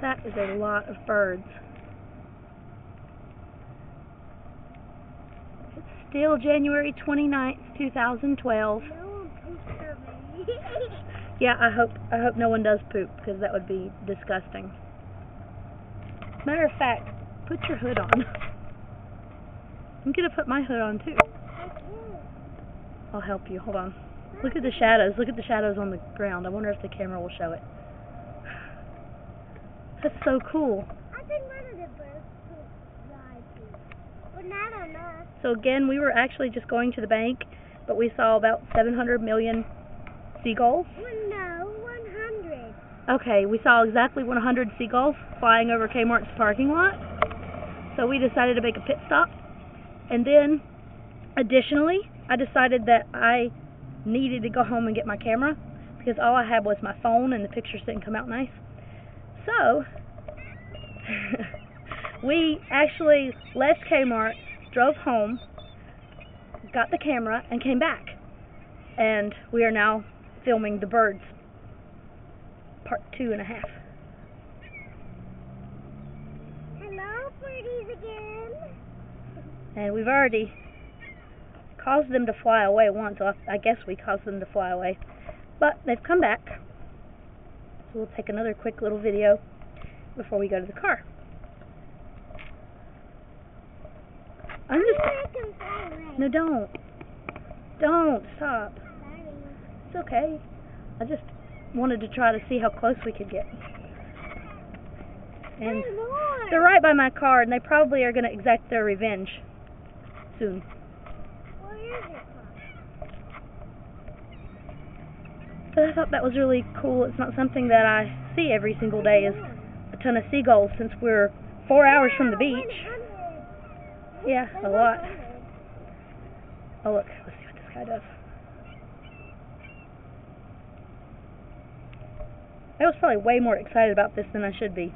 That is a lot of birds. It's still January 29th, 2012. No one poops over me. Yeah, I hope no one does poop, because that would be disgusting. Matter of fact, put your hood on. I'm gonna put my hood on too. I'll help you. Hold on. Look at the shadows. Look at the shadows on the ground. I wonder if the camera will show it. That's so cool. I think one of the birds died too, but not on us. So again, we were actually just going to the bank, but we saw about 700 million seagulls. No, 100. Okay, we saw exactly 100 seagulls flying over K-Mart's parking lot. So we decided to make a pit stop. And then, additionally, I decided that I needed to go home and get my camera, because all I had was my phone and the pictures didn't come out nice. So, we actually left K-Mart, drove home, got the camera, and came back. And we are now filming the birds, part 2.5. Hello, birdies again. And we've already caused them to fly away once. So I guess we caused them to fly away. But they've come back. So we'll take another quick little video before we go to the car. No, don't. Don't. Stop. Sorry. It's okay. I just wanted to try to see how close we could get. And There's more. they're right by my car, and they probably are going to exact their revenge soon. Where is it from? But I thought that was really cool. It's not something that I see every single day, is a ton of seagulls, since we're 4 hours from the beach. 100. Yeah, a lot. Oh look, let's see what this guy does. I was probably way more excited about this than I should be.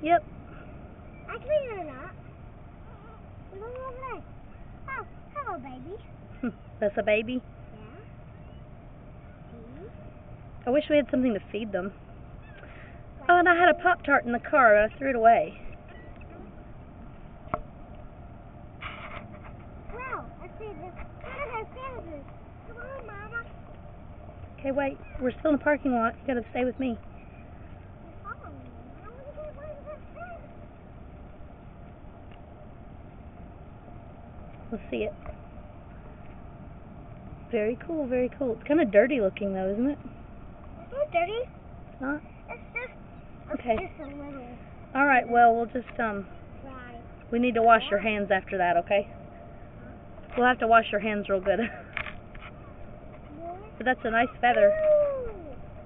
Yep. Actually, they're not. They're going over there. Oh, hello, baby. That's a baby. Yeah. See? I wish we had something to feed them. Oh, and I had a Pop-Tart in the car, but I threw it away. Wow, I see this. One of those sandwiches. Come on, Mama. Okay, wait. We're still in the parking lot. You gotta stay with me. Let's see it. Very cool, very cool. It's kind of dirty looking though, isn't it? It's not dirty. It's not? It's Okay. just a little Alright, well, we'll just, dry. we need to wash your hands after that, okay? We'll have to wash your hands real good. But that's a nice feather. Ooh,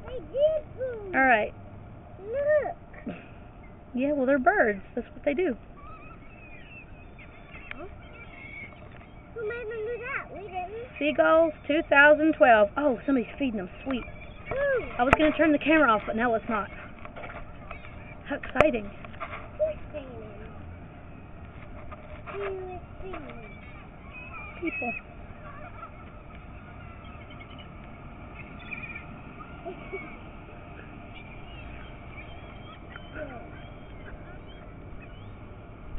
they did food. Alright. Look. Yeah, well, they're birds. That's what they do. Who made them do that? We didn't. Seagulls 2012. Oh, somebody's feeding them. Sweet. Who? I was going to turn the camera off, but now it's not. How exciting. Who's singing? Who is singing? People.